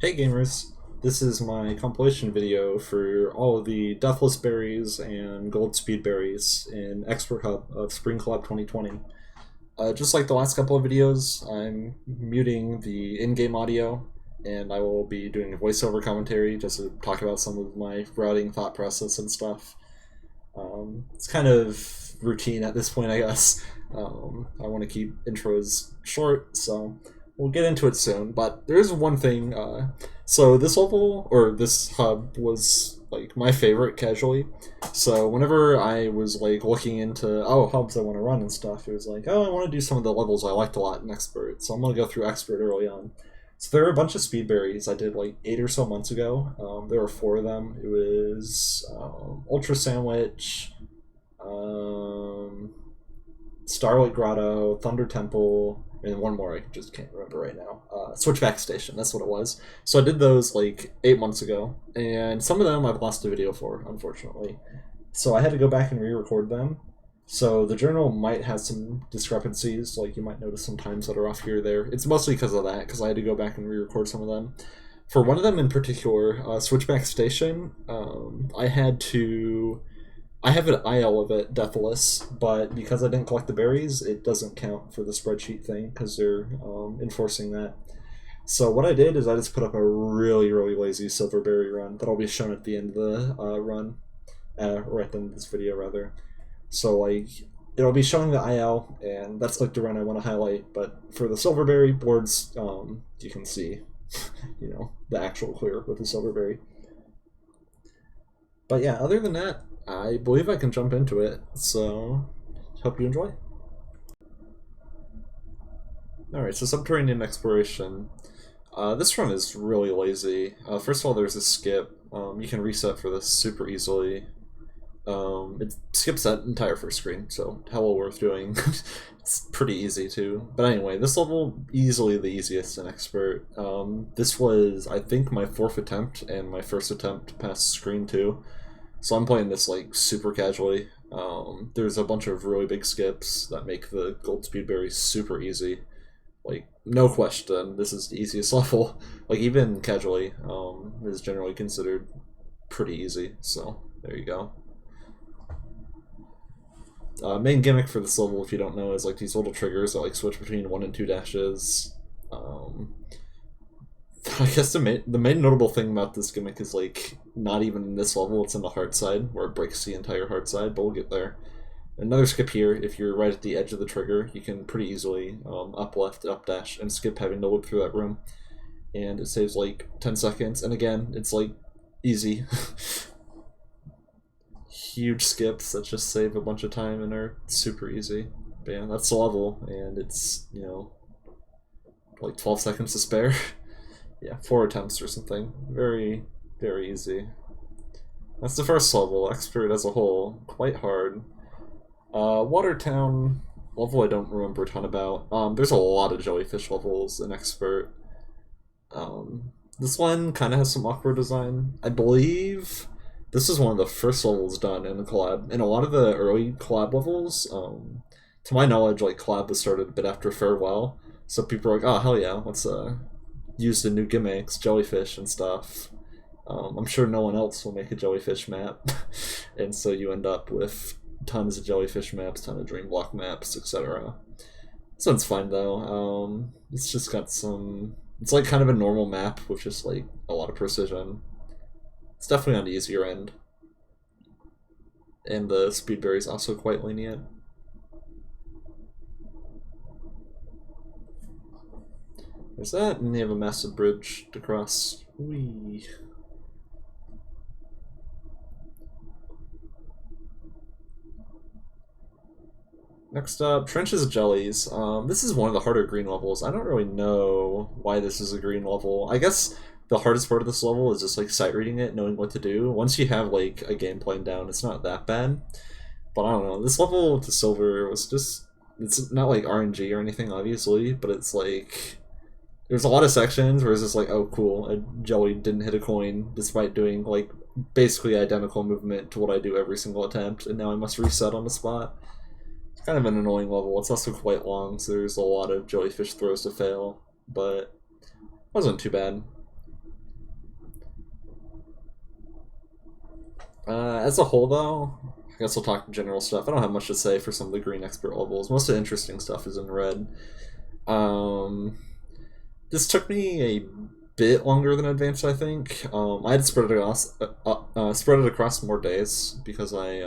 Hey gamers, this is my compilation video for all of the Deathless berries and gold speedberries in Expert Hub of Spring Collab 2020. Just like the last couple of videos, I'm muting the in-game audio and I will be doing a voiceover commentary just to talk about some of my routing thought process and stuff. It's kind of routine at this point, I guess. I want to keep intros short, so we'll get into it soon. But there is one thing. So this level, or this hub, was like my favorite casually. So whenever I was like looking into hubs I want to run and stuff, it was like, oh, I want to do some of the levels I liked a lot in Expert, so I'm gonna go through Expert early on. So there are a bunch of speed berries I did like 8 or so months ago. There were 4 of them. It was Ultra Sandwich, Starlit Grotto, Thunder Temple, and one more I just can't remember right now. Switchback Station, that's what it was. So I did those like 8 months ago, and some of them I've lost a video for, unfortunately. So I had to go back and re-record them. So the journal might have some discrepancies, like you might notice some times that are off here or there. It's mostly because of that, because I had to go back and re-record some of them. For one of them in particular, Switchback Station, I have an IL of it, Deathless, but because I didn't collect the berries, it doesn't count for the spreadsheet thing, because they're enforcing that. So what I did is I just put up a really, really lazy silver berry run that'll be shown at the end of the run, or at the end of this video, rather. So like, it'll be showing the IL, and that's like the run I want to highlight. But for the silverberry boards, you can see, the actual clear with the silverberry. But yeah, other than that, I believe I can jump into it. So hope you enjoy. All right, so Subterranean Exploration. This run is really lazy. First of all, there's a skip. You can reset for this super easily. It skips that entire first screen, so hella worth doing. It's pretty easy too. But anyway, this level, easily the easiest in Expert. This was, I think, my 4th attempt and my first attempt past screen 2. So I'm playing this like super casually. There's a bunch of really big skips that make the gold speedberry super easy. Like, no question, this is the easiest level. Like, even casually, is generally considered pretty easy, so there you go. Main gimmick for this level, if you don't know, is like these little triggers that like switch between 1 and 2 dashes. I guess the main notable thing about this gimmick is like not even in this level, it's in the Heartside, where it breaks the entire Heartside, but we'll get there. Another skip here, if you're right at the edge of the trigger, you can pretty easily up left, up dash, and skip having to loop through that room. And it saves like 10 seconds, and again, it's like easy. Huge skips that just save a bunch of time and are super easy. But yeah, that's the level, and it's, like 12 seconds to spare. Yeah, 4 attempts or something. Very, very easy. That's the first level. Expert as a whole, quite hard. Watertown level I don't remember a ton about. There's a lot of jellyfish levels in Expert. This one kind of has some awkward design. I believe this is one of the first levels done in the collab. In a lot of the early collab levels, to my knowledge, like collab was started a bit after Farewell, so people are like, oh hell yeah, let's use the new gimmicks, jellyfish and stuff. I'm sure no one else will make a jellyfish map, and so you end up with tons of jellyfish maps, tons of dream block maps, etc. This one's fine though. It's just got some. It's like kind of a normal map with just like a lot of precision. It's definitely on the easier end. And the speedberry is also quite lenient. There's that, and you have a massive bridge to cross. Whee. Next up, Trenches of Jellies. This is one of the harder green levels. I don't really know why this is a green level. I guess the hardest part of this level is just like sight reading it, knowing what to do. Once you have like a game plan down, it's not that bad. But I don't know, this level to silver was just, it's not like RNG or anything obviously, but it's like, there's a lot of sections where it's just like, oh cool, a jelly didn't hit a coin despite doing like basically identical movement to what I do every single attempt, and now I must reset on the spot. It's kind of an annoying level. It's also quite long, so there's a lot of jellyfish throws to fail, but it wasn't too bad. As a whole, though, I guess I'll talk general stuff. I don't have much to say for some of the green expert levels. Most of the interesting stuff is in red. Um, this took me a bit longer than advanced, I think. I had to spread it across more days because I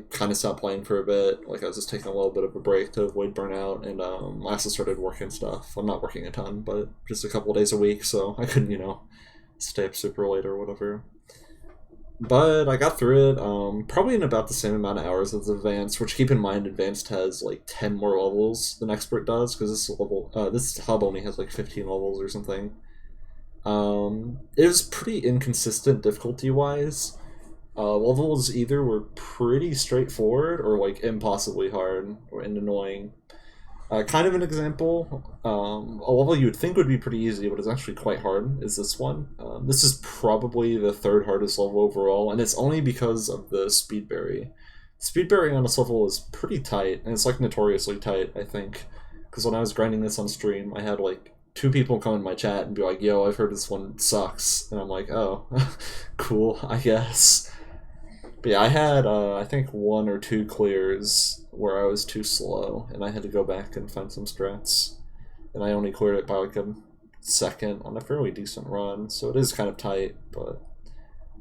kind of stopped playing for a bit. Like I was just taking a little bit of a break to avoid burnout, and I also started working stuff. I'm not working a ton, but just a couple days a week, so I couldn't, stay up super late or whatever. But I got through it, probably in about the same amount of hours as Advanced, which keep in mind Advanced has like 10 more levels than Expert does, because this hub only has like 15 levels or something. It was pretty inconsistent difficulty-wise. Levels either were pretty straightforward or like impossibly hard and annoying. Kind of an example, a level you would think would be pretty easy, but it's actually quite hard, is this one. This is probably the third hardest level overall, and it's only because of the speedberry. Speedberry on this level is pretty tight, and it's like notoriously tight, I think. Because when I was grinding this on stream, I had like 2 people come in my chat and be like, yo, I've heard this one sucks. And I'm like, oh, cool, I guess. But yeah, I had, I think 1 or 2 clears where I was too slow, and I had to go back and find some strats. And I only cleared it by like a second on a fairly decent run, so it is kind of tight, but...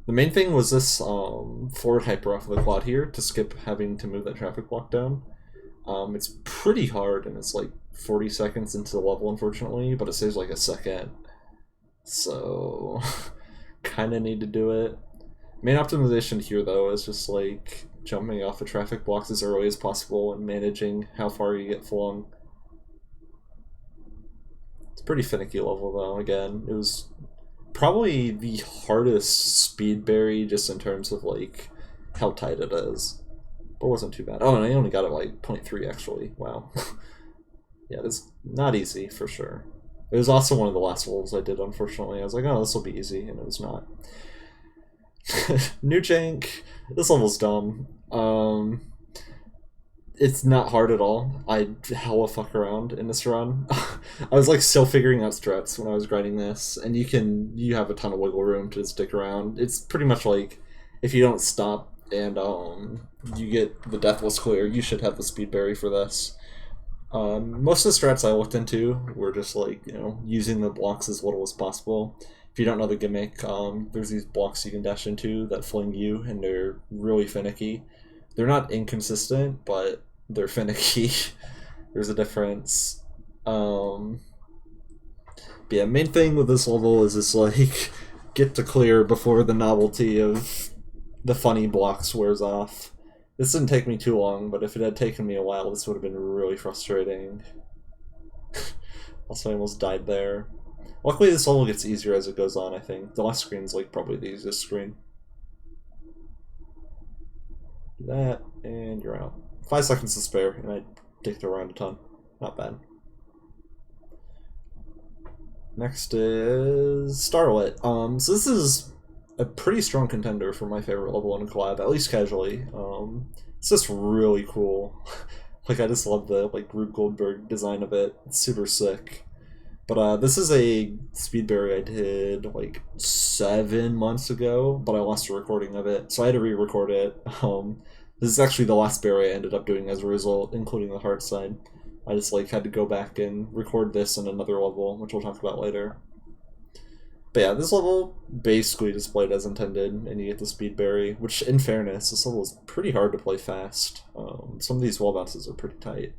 The main thing was this forward hyper off of the quad here to skip having to move that traffic block down. It's pretty hard, and it's like 40 seconds into the level, unfortunately, but it saves like a second. So, kind of need to do it. Main optimization here, though, is just like jumping off the traffic blocks as early as possible and managing how far you get flung. It's a pretty finicky level, though. Again, it was probably the hardest speedberry just in terms of like how tight it is. But it wasn't too bad. Oh, and I only got it like 0.3 actually. Wow. Yeah, it's not easy for sure. It was also one of the last levels I did, unfortunately. I was like, oh, this will be easy, and it was not. New Jank. This level's dumb. It's not hard at all. I hella fuck around in this run. I was like still figuring out strats when I was grinding this, and you have a ton of wiggle room to stick around. It's pretty much like if you don't stop and you get the Deathless clear, you should have the speedberry for this. Most of the strats I looked into were just like, using the blocks as little as possible. If you don't know the gimmick, there's these blocks you can dash into that fling you, and they're really finicky. They're not inconsistent, but they're finicky. There's a difference. But yeah, main thing with this level is just like get to clear before the novelty of the funny blocks wears off. This didn't take me too long, but if it had taken me a while, this would have been really frustrating. Also, I almost died there. Luckily, this level gets easier as it goes on, I think. The last screen's like probably the easiest screen. Do that, and you're out. 5 seconds to spare, and I dicked around a ton. Not bad. Next is Starlit. So this is a pretty strong contender for my favorite level in Collab, at least casually. It's just really cool. Like, I just love the Rube Goldberg design of it. It's super sick. But this is a speedberry I did like 7 months ago, but I lost a recording of it, so I had to re-record it. This is actually the last berry I ended up doing as a result, including the Heartside. I just had to go back and record this in another level, which we'll talk about later. But yeah, this level basically just played as intended, and you get the speedberry, which in fairness, this level is pretty hard to play fast. Some of these wall bounces are pretty tight.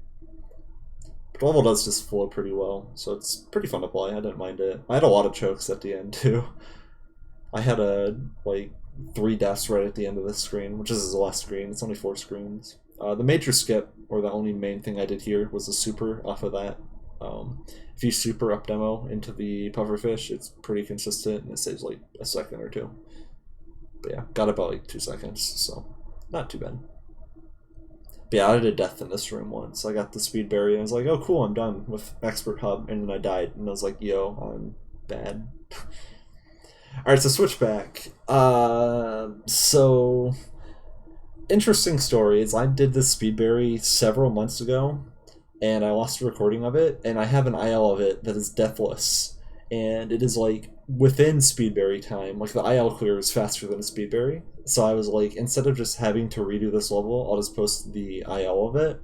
But the level does just flow pretty well, so it's pretty fun to play. I didn't mind it. I had a lot of chokes at the end too. I had 3 deaths right at the end of this screen, which is the last screen. It's only 4 screens. The major skip, or the only main thing I did here, was the super off of that. If you super up demo into the pufferfish, it's pretty consistent, and it saves like a second or 2. But yeah, got about 2 seconds, so not too bad. But yeah, I did a death in this room once. I got the speedberry, and I was like, oh cool, I'm done with Expert Hub, and then I died, and I was like, yo, I'm bad. Alright, so Switchback. So interesting story is I did this speedberry several months ago, and I lost a recording of it, and I have an IL of it that is deathless, and it is within speedberry time, like the IL clear is faster than a speedberry. So I was like, instead of just having to redo this level, I'll just post the IL of it.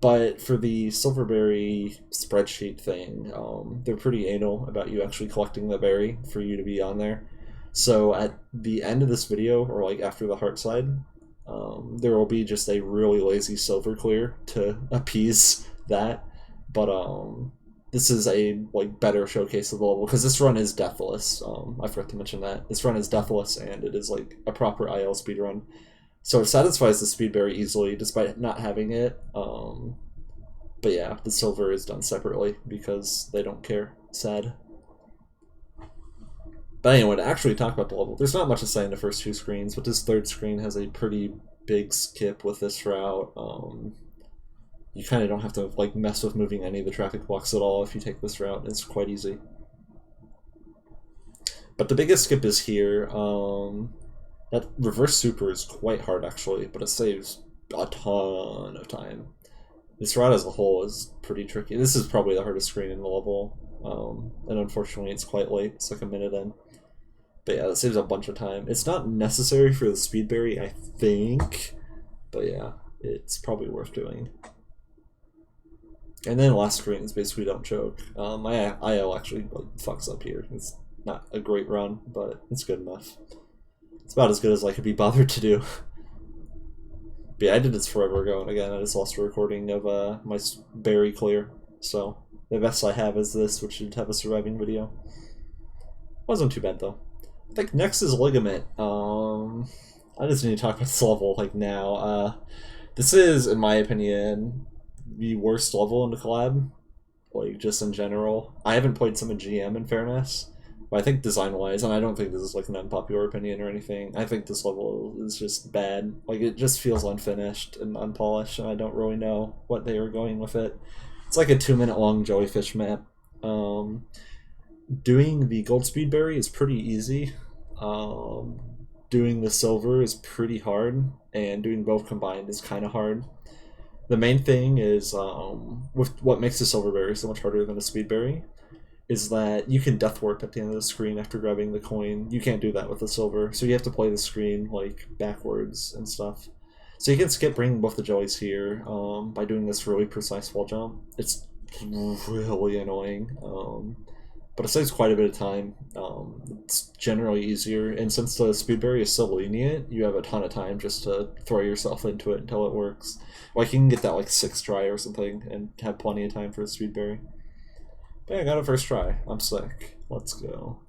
But for the silverberry spreadsheet thing, they're pretty anal about you actually collecting the berry for you to be on there. So at the end of this video, or like after the Heartside, there will be just a really lazy silver clear to appease that. But this is a like better showcase of the level because this run is deathless. I forgot to mention that this run is deathless and it is like a proper IL speedrun. So it satisfies the speedberry easily despite not having it. But yeah, the silver is done separately because they don't care. Sad. But anyway, to actually talk about the level, there's not much to say in the first two screens, but this third screen has a pretty big skip with this route. You kind of don't have to like mess with moving any of the traffic blocks at all if you take this route. It's quite easy. But the biggest skip is here. That reverse super is quite hard actually, but it saves a ton of time. This route as a whole is pretty tricky. This is probably the hardest screen in the level, and unfortunately it's quite late. It's like a minute in. But yeah, it saves a bunch of time. It's not necessary for the speedberry, I think, but yeah, it's probably worth doing. And then last screen is basically don't choke. My IL actually like fucks up here. It's not a great run, but it's good enough. It's about as good as I could be bothered to do. But yeah, I did this forever ago, and again, I just lost a recording of my berry clear. So the best I have is this, which should have a surviving video. Wasn't too bad though. I think next is Ligament. I just need to talk about this level like now. This is, in my opinion, the worst level in the collab, like just in general. I haven't played some in GM in fairness, but I think design-wise, and I don't think this is like an unpopular opinion or anything, I think this level is just bad. Like it just feels unfinished and unpolished, and I don't really know what they were going with it. It's like a 2-minute long jellyfish map. Doing the gold speedberry is pretty easy. Doing the silver is pretty hard, and doing both combined is kind of hard. The main thing is, with what makes the silverberry so much harder than a speedberry, is that you can death warp at the end of the screen after grabbing the coin. You can't do that with the silver, so you have to play the screen like backwards and stuff. So you can skip bringing both the jellies here by doing this really precise wall jump. It's really annoying, but it saves quite a bit of time. It's generally easier, and since the speedberry is so lenient, you have a ton of time just to throw yourself into it until it works. Like you can get that like 6th try or something and have plenty of time for the speedberry. But yeah, I got it first try. I'm sick. Let's go.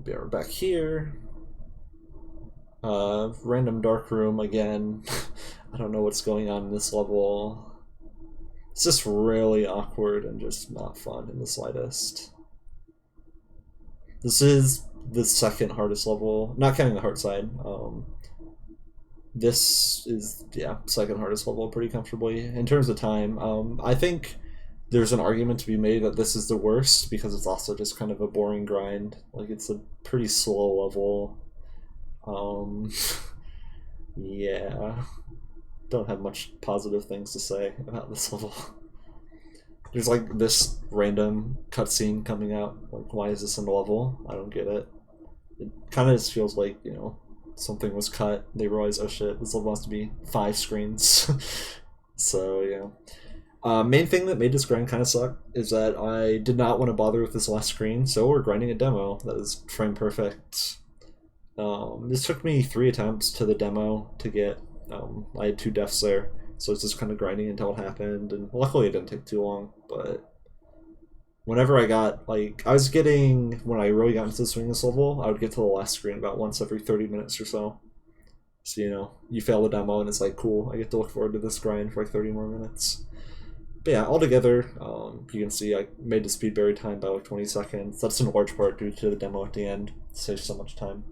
Be right back here. Random dark room again. I don't know what's going on in this level. It's just really awkward and just not fun in the slightest. This is the second hardest level, not counting the Heartside. This is, yeah, second hardest level pretty comfortably. In terms of time, I think there's an argument to be made that this is the worst because it's also just kind of a boring grind. Like, it's a pretty slow level. Yeah. Don't have much positive things to say about this level. There's like this random cutscene coming out. Like, why is this in the level? I don't get it. It kind of just feels like, you know, something was cut. They realized, oh shit, this level has to be 5 screens. So, yeah. Main thing that made this grind kind of suck is that I did not want to bother with this last screen, so we're grinding a demo that is frame perfect. This took me 3 attempts to the demo to get. I had 2 deaths there, so it's just kind of grinding until it happened, and luckily it didn't take too long, but whenever I got, like, I was getting, when I really got into the swing this level, I would get to the last screen about once every 30 minutes or so. So, you know, you fail the demo and it's like, cool, I get to look forward to this grind for like 30 more minutes. But yeah, altogether, you can see I made the speedberry time by like 20 seconds. That's in large part due to the demo at the end. It saves so much time.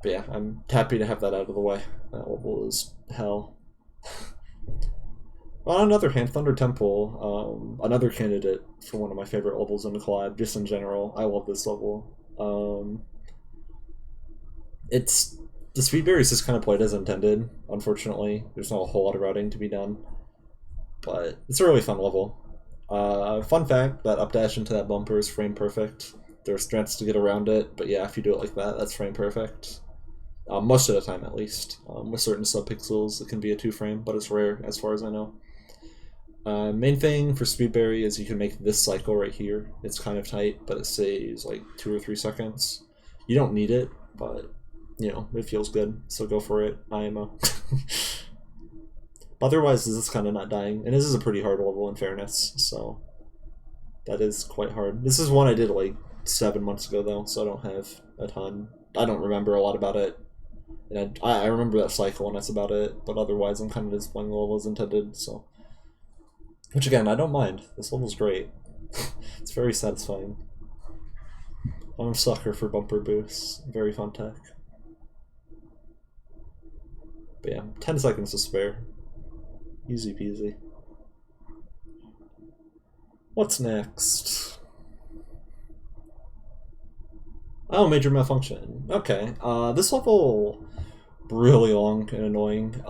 But yeah, I'm happy to have that out of the way. That level is hell. On another hand, Thunder Temple, another candidate for one of my favorite levels in the collab, just in general. I love this level. It's the speedberries just kind of played as intended, unfortunately. There's not a whole lot of routing to be done. but it's a really fun level. Fun fact, that updash into that bumper is frame perfect. There's strats to get around it, but yeah, if you do it like that, that's frame perfect. Most of the time, at least. With certain subpixels, it can be a 2-frame, but it's rare as far as I know. Main thing for speedberry is you can make this cycle right here. It's kind of tight, but it saves like 2 or 3 seconds. You don't need it, but you know, it feels good, so go for it, IMO. Otherwise, this is kind of not dying, and this is a pretty hard level in fairness, so that is quite hard. This is one I did like 7 months ago though, so I don't have a ton. I don't remember a lot about it, and I remember that cycle and that's about it, but otherwise I'm kind of just playing the level as intended, so. Which again, I don't mind. This level's great. It's very satisfying. I'm a sucker for bumper boosts. Very fun tech. But yeah, 10 seconds to spare. Easy peasy. What's next? Oh, major malfunction. Okay. This level really long and annoying.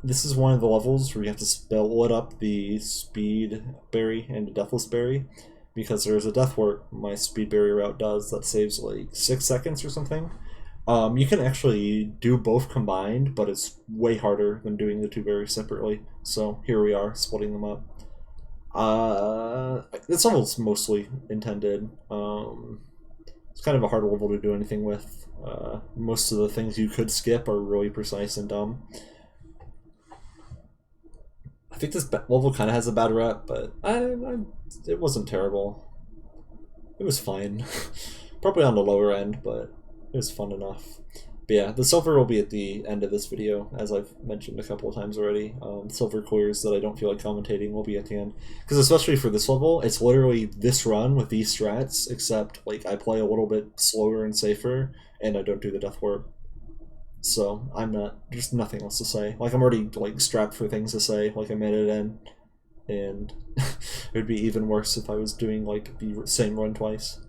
This is one of the levels where you have to split up the speedberry and the deathless berry, because there's a death warp my speedberry route does that saves like 6 seconds or something. You can actually do both combined, but it's way harder than doing the 2 berries separately. So here we are, splitting them up. This level's mostly intended. It's kind of a hard level to do anything with. Most of the things you could skip are really precise and dumb. I think this level kind of has a bad rep, but it wasn't terrible. It was fine. Probably on the lower end, but it was fun enough. But yeah, the silver will be at the end of this video, as I've mentioned a couple of times already. Silver clears that I don't feel like commentating will be at the end. Because especially for this level, it's literally this run with these strats, except like I play a little bit slower and safer, and I don't do the death warp. So I'm not, there's nothing else to say. Like I'm already like strapped for things to say, like a minute in, and it would be even worse if I was doing like the same run twice.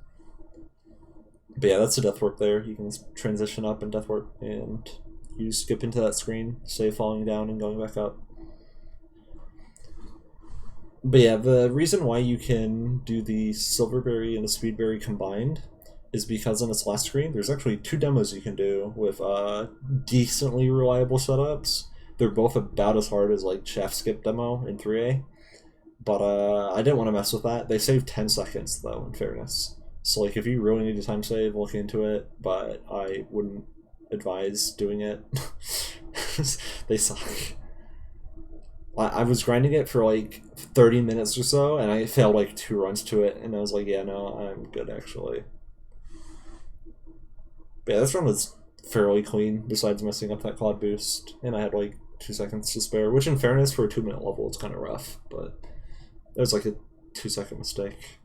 But yeah, that's a death warp there. You can transition up and death warp, and you skip into that screen, save falling down and going back up. But yeah, the reason why you can do the silverberry and the speedberry combined is because on this last screen, there's actually 2 demos you can do with decently reliable setups. They're both about as hard as like Shaft Skip demo in 3A, but I didn't want to mess with that. They save 10 seconds though, in fairness. So like if you really need a time save, look into it, but I wouldn't advise doing it. They suck. I was grinding it for like 30 minutes or so, and I failed like 2 runs to it, and I was like, yeah, no, I'm good actually. But yeah, this run was fairly clean, besides messing up that Collab boost, and I had like 2 seconds to spare, which in fairness for a 2-minute level it's kind of rough, but it was like a 2-second mistake.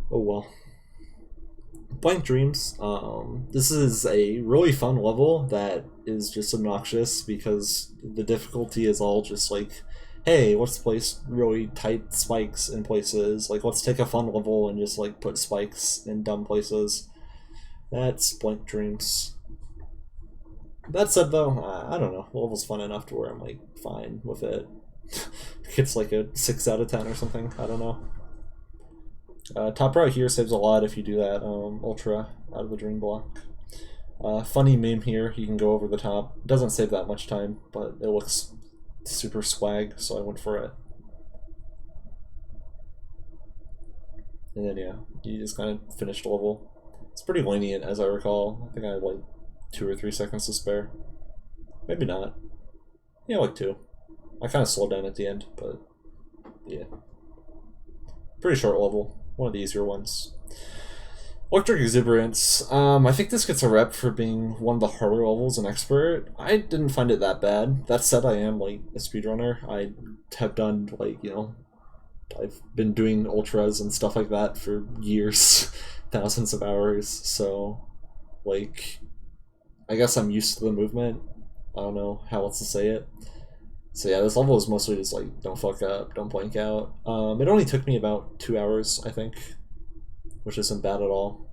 Oh well. Blank Dreams. This is a really fun level that is just obnoxious because the difficulty is all just like, hey, let's place really tight spikes in places. Like, let's take a fun level and just like put spikes in dumb places. That's Blank Dreams. That said though, I don't know. The level's fun enough to where I'm like fine with it. It's like a 6 out of 10 or something. I don't know. Top right here saves a lot if you do that ultra out of the dream block. Funny meme here, you can go over the top. It doesn't save that much time, but it looks super swag, so I went for it. And then yeah, you just kind of finish the level. It's pretty lenient as I recall. I think I had like 2 or 3 seconds to spare. Maybe not. Yeah, like 2. I kind of slowed down at the end, but yeah. Pretty short level. One of the easier ones. Electric Exuberance. I think this gets a rep for being one of the harder levels in Expert. I didn't find it that bad. That said, I am like a speedrunner. I have done like, you know, I've been doing ultras and stuff like that for years, thousands of hours. So, like, I guess I'm used to the movement. I don't know how else to say it. So yeah, this level is mostly just like, don't fuck up, don't blank out. It only took me about 2 hours, I think, which isn't bad at all.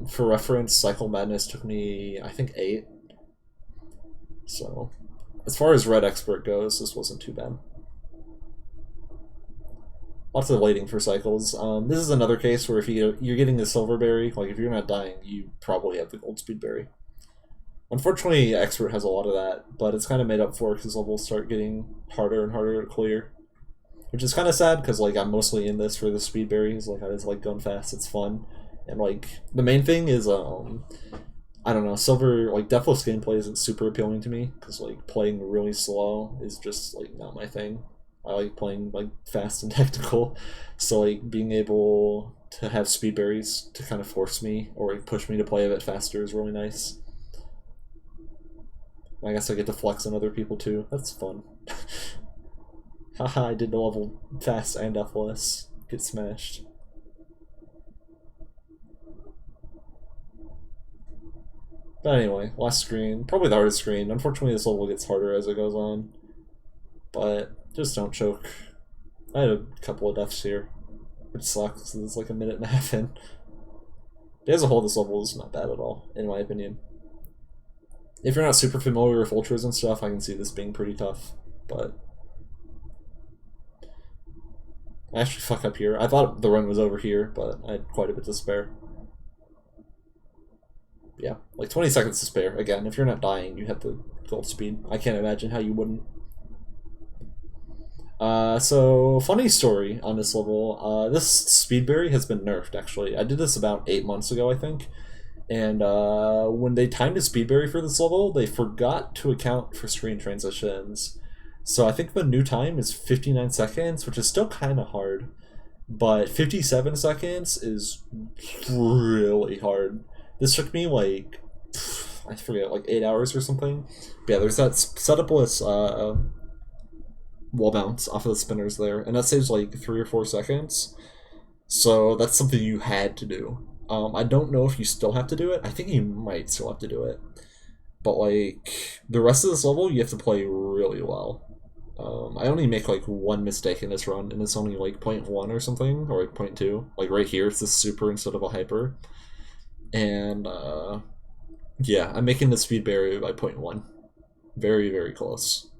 For reference, Cycle Madness took me, I think, 8. So, as far as Red Expert goes, this wasn't too bad. Lots of waiting for cycles. This is another case where if you're getting the silver berry, like if you're not dying, you probably have the gold speed berry. Unfortunately, Expert has a lot of that, but it's kind of made up for because levels start getting harder and harder to clear. Which is kind of sad because like I'm mostly in this for the speed berries. Like I just like going fast, it's fun. And like the main thing is I don't know, silver, like Deathless gameplay isn't super appealing to me because like playing really slow is just like not my thing. I like playing like fast and tactical, so like being able to have speed berries to kind of force me or like, push me to play a bit faster is really nice. I guess I get to flex on other people too. That's fun. Haha, I did the level fast and Deathless. Get smashed. But anyway, last screen. Probably the hardest screen. Unfortunately, this level gets harder as it goes on. But just don't choke. I had a couple of deaths here, which sucks because it's like a minute and a half in. But as a whole, this level is not bad at all, in my opinion. If you're not super familiar with ultras and stuff, I can see this being pretty tough. But I actually fuck up here. I thought the run was over here, but I had quite a bit to spare. Yeah, like 20 seconds to spare. Again, if you're not dying, you have the gold speed. I can't imagine how you wouldn't. So, funny story on this level. This speedberry has been nerfed, actually. I did this about 8 months ago, I think. And when they timed a speedberry for this level, they forgot to account for screen transitions. So I think the new time is 59 seconds, which is still kind of hard. But 57 seconds is really hard. This took me like, I forget, like 8 hours or something. But yeah, there's that setupless wall bounce off of the spinners there, and that saves like 3 or 4 seconds. So that's something you had to do. I don't know if you still have to do it. I think you might still have to do it. But like, the rest of this level, you have to play really well. I only make like one mistake in this run, and it's only like 0.1 or something, or like 0.2. Like right here, it's a super instead of a hyper. And yeah, I'm making the speed barrier by 0.1. Very, very close.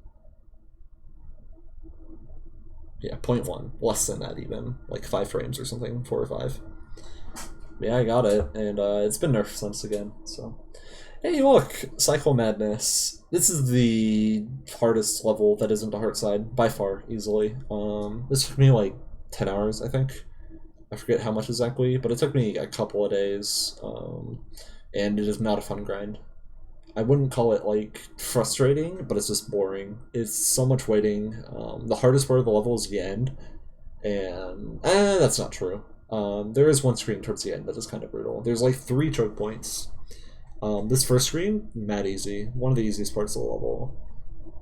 Yeah, 0.1. Less than that even. Like 5 frames or something, 4 or 5. Yeah, I got it, and it's been nerfed since again, so. Hey, look! Cycle Madness. This is the hardest level that isn't the Heartside, by far, easily. This took me like 10 hours, I think. I forget how much exactly, but it took me a couple of days, and it is not a fun grind. I wouldn't call it, like, frustrating, but it's just boring. It's so much waiting. The hardest part of the level is the end, and that's not true. There is one screen towards the end that is kind of brutal. There's like 3 choke points. This first screen, mad easy. One of the easiest parts of the level.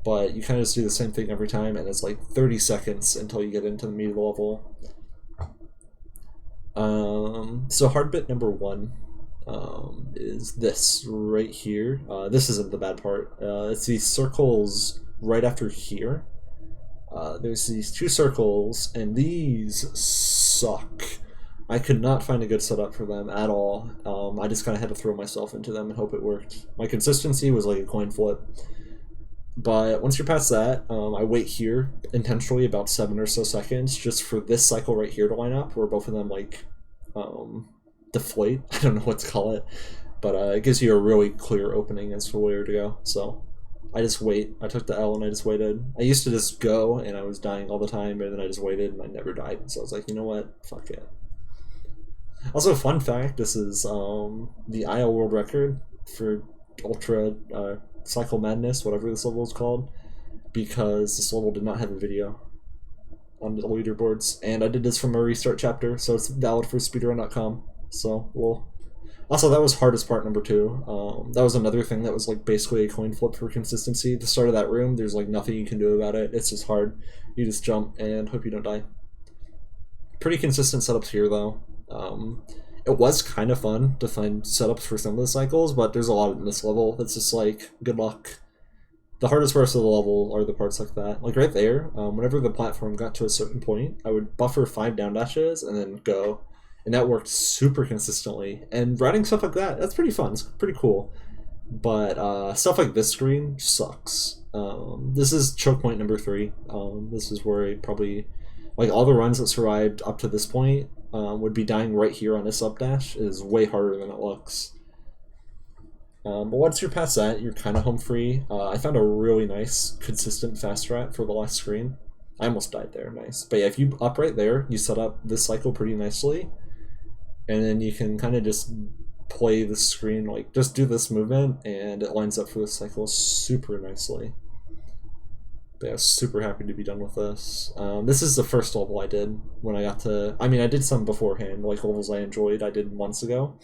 But you kind of just do the same thing every time, and it's like 30 seconds until you get into the meat of the level. So hard bit number 1 is this right here. This isn't the bad part. It's these circles right after here. There's these 2 circles, and these suck. I could not find a good setup for them at all. I just kind of had to throw myself into them and hope it worked. My consistency was like a coin flip. But once you're past that, I wait here intentionally about 7 or so seconds just for this cycle right here to line up, where both of them like deflate. I don't know what to call it, but it gives you a really clear opening as to where to go. So I just wait. I took the L and I just waited. I used to just go and I was dying all the time, and then I just waited and I never died. So I was like, you know what? Fuck it. Also, fun fact, this is the IO world record for Ultra Cycle Madness, whatever this level is called, because this level did not have a video on the leaderboards, and I did this from a restart chapter, so it's valid for speedrun.com. So, well, also that was hardest part number 2. That was another thing that was like basically a coin flip for consistency. The start of that room, there's like nothing you can do about it. It's just hard. You just jump and hope you don't die. Pretty consistent setups here though. It was kind of fun to find setups for some of the cycles, but there's a lot in this level that's just like, good luck. The hardest parts of the level are the parts like that. Like right there, whenever the platform got to a certain point, I would buffer 5 down dashes and then go. And that worked super consistently. And riding stuff like that, that's pretty fun. It's pretty cool. But stuff like this screen sucks. This is choke point number 3. This is where I probably... Like all the runs that survived up to this point would be dying right here on this updash. It is way harder than it looks. But once you're past that, you're kind of home free. I found a really nice, consistent fast strat for the last screen. I almost died there, nice. But yeah, if you up right there, you set up this cycle pretty nicely. And then you can kind of just play the screen, like just do this movement, and it lines up for the cycle super nicely. But yeah, super happy to be done with this. This is the first level I did when I got to... I mean, I did some beforehand, like levels I enjoyed I did months ago.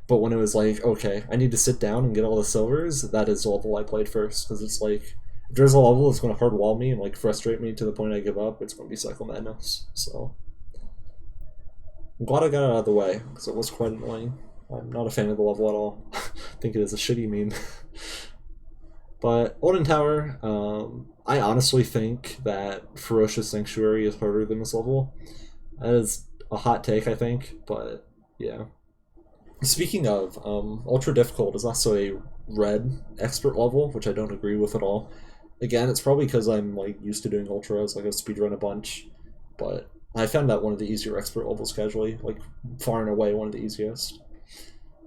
But when it was like, okay, I need to sit down and get all the silvers, that is the level I played first. Because it's like, if there's a level that's going to hard wall me and like frustrate me to the point I give up, it's going to be Cycle Madness. So I'm glad I got it out of the way, because it was quite annoying. I'm not a fan of the level at all. I think it is a shitty meme. But Olden Tower, I honestly think that Ferocious Sanctuary is harder than this level. That is a hot take, I think, but yeah. Speaking of, Ultra Difficult is also a red expert level, which I don't agree with at all. Again, it's probably because I'm like used to doing Ultras, like I've speedrun a bunch, but I found that one of the easier expert levels casually, like far and away one of the easiest.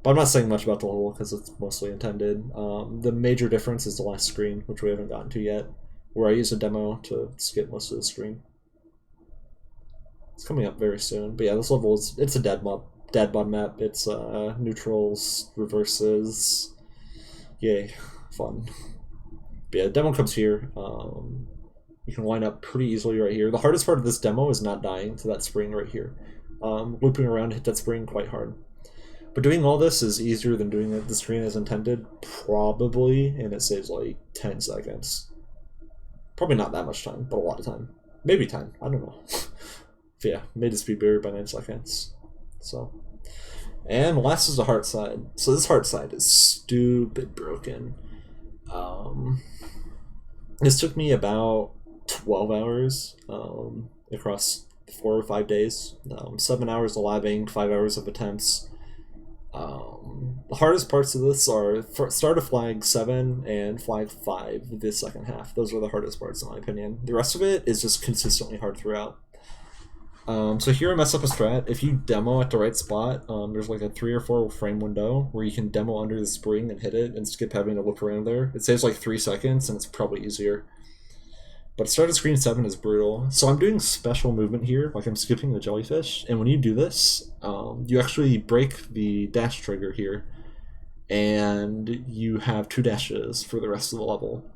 But I'm not saying much about the level because it's mostly intended. The major difference is the last screen, which we haven't gotten to yet, where I use a demo to skip most of the screen. It's coming up very soon. But yeah, this level is, it's a dead mod map. It's neutrals, reverses. Yay, fun. But yeah, the demo comes here. You can line up pretty easily right here. The hardest part of this demo is not dying to that spring right here. Looping around, hit that spring quite hard. But doing all this is easier than doing the screen as intended, probably, and it saves like 10 seconds. Probably not that much time, but a lot of time. Maybe 10, I don't know. But yeah, made a speedberry by 9 seconds. So, and last is the Heartside. So this Heartside is stupid broken. This took me about 12 hours across 4 or 5 days. 7 hours of labbing, 5 hours of attempts. The hardest parts of this are start of flag 7 and flag 5, the second half. Those are the hardest parts in my opinion. The rest of it is just consistently hard throughout. So here I mess up a strat. If you demo at the right spot, there's like a 3 or 4 frame window where you can demo under the spring and hit it and skip having to look around there. It saves like 3 seconds and it's probably easier. But start of screen 7 is brutal. So I'm doing special movement here, like I'm skipping the jellyfish, and when you do this, you actually break the dash trigger here, and you have 2 dashes for the rest of the level.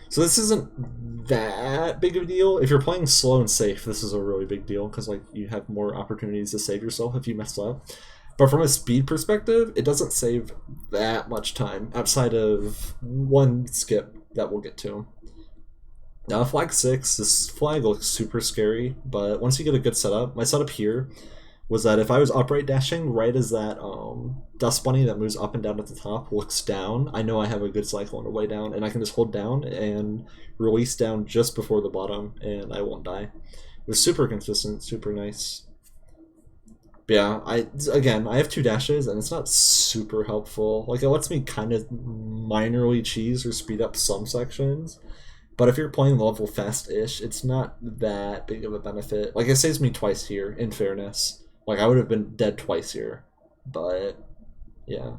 So this isn't that big of a deal. If you're playing slow and safe, this is a really big deal, because like you have more opportunities to save yourself if you mess up. But from a speed perspective, it doesn't save that much time, outside of one skip that we'll get to. Now, flag 6, this flag looks super scary, but once you get a good setup, my setup here was that if I was upright dashing right as that dust bunny that moves up and down at the top looks down, I know I have a good cycle on the way down, and I can just hold down and release down just before the bottom, and I won't die. It was super consistent, super nice. But yeah, I have 2 dashes, and it's not super helpful. Like, it lets me kind of minorly cheese or speed up some sections. But if you're playing the level fast-ish, it's not that big of a benefit. Like, it saves me twice here, in fairness. Like, I would have been dead twice here. But, yeah.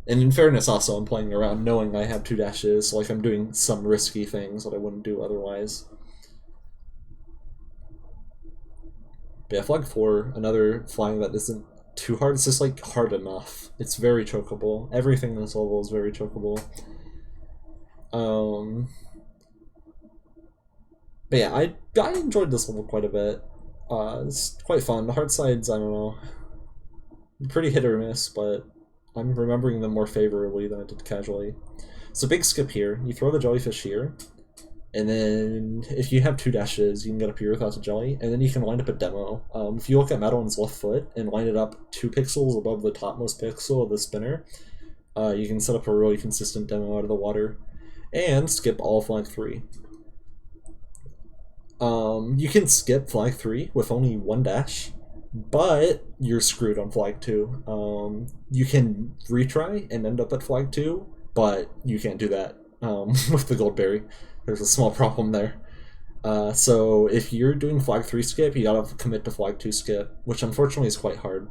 And in fairness, also, I'm playing around knowing I have 2 dashes, so, like, I'm doing some risky things that I wouldn't do otherwise. But yeah, flag 4, another flying that isn't too hard. It's just, like, hard enough. It's very chokeable. Everything in this level is very chokeable. But yeah, I enjoyed this level quite a bit. It's quite fun. The Heartsides, I don't know, pretty hit or miss, but I'm remembering them more favorably than I did casually. So big skip here. You throw the jellyfish here, and then if you have 2 dashes, you can get up here without the jelly, and then you can line up a demo. If you look at Madeline's left foot and line it up 2 pixels above the topmost pixel of the spinner, you can set up a really consistent demo out of the water. And skip all flag 3. You can skip flag 3 with only 1 dash, but you're screwed on flag 2. You can retry and end up at flag 2, but you can't do that with the gold berry. There's a small problem there. So if you're doing flag 3 skip, you gotta commit to flag 2 skip, which unfortunately is quite hard.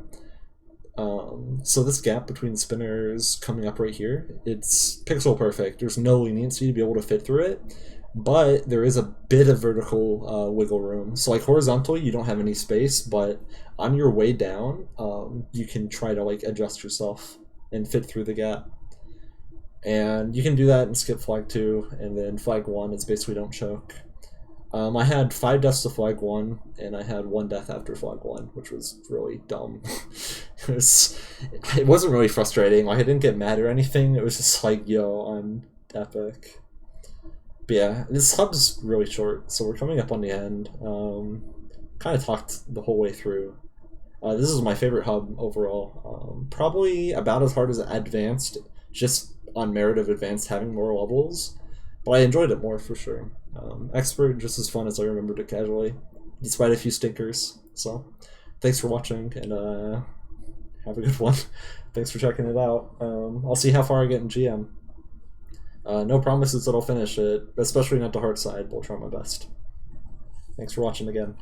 So this gap between spinners coming up right here, it's pixel perfect. There's no leniency to be able to fit through it, but there is a bit of vertical wiggle room. So like horizontally, you don't have any space, but on your way down, you can try to like adjust yourself and fit through the gap. And you can do that and skip flag 2, and then flag 1, it's basically don't choke. I had 5 deaths to flag 1, and I had 1 death after flag 1, which was really dumb. It wasn't really frustrating. Like, I didn't get mad or anything. It was just like, yo, I'm epic. But yeah, this hub's really short, so we're coming up on the end. Kind of talked the whole way through. This is my favorite hub overall. Probably about as hard as Advanced, just on merit of Advanced having more levels, but I enjoyed it more for sure. Expert, just as fun as I remembered it casually, despite a few stinkers. So, thanks for watching, and have a good one. Thanks for checking it out. I'll see how far I get in GM. No promises that I'll finish it, especially not to Heartside, but I'll try my best. Thanks for watching again.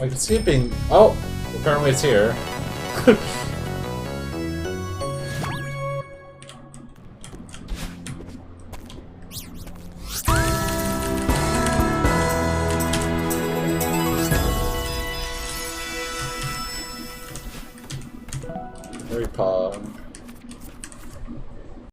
I can see it being... Oh! Apparently it's here. Very pog.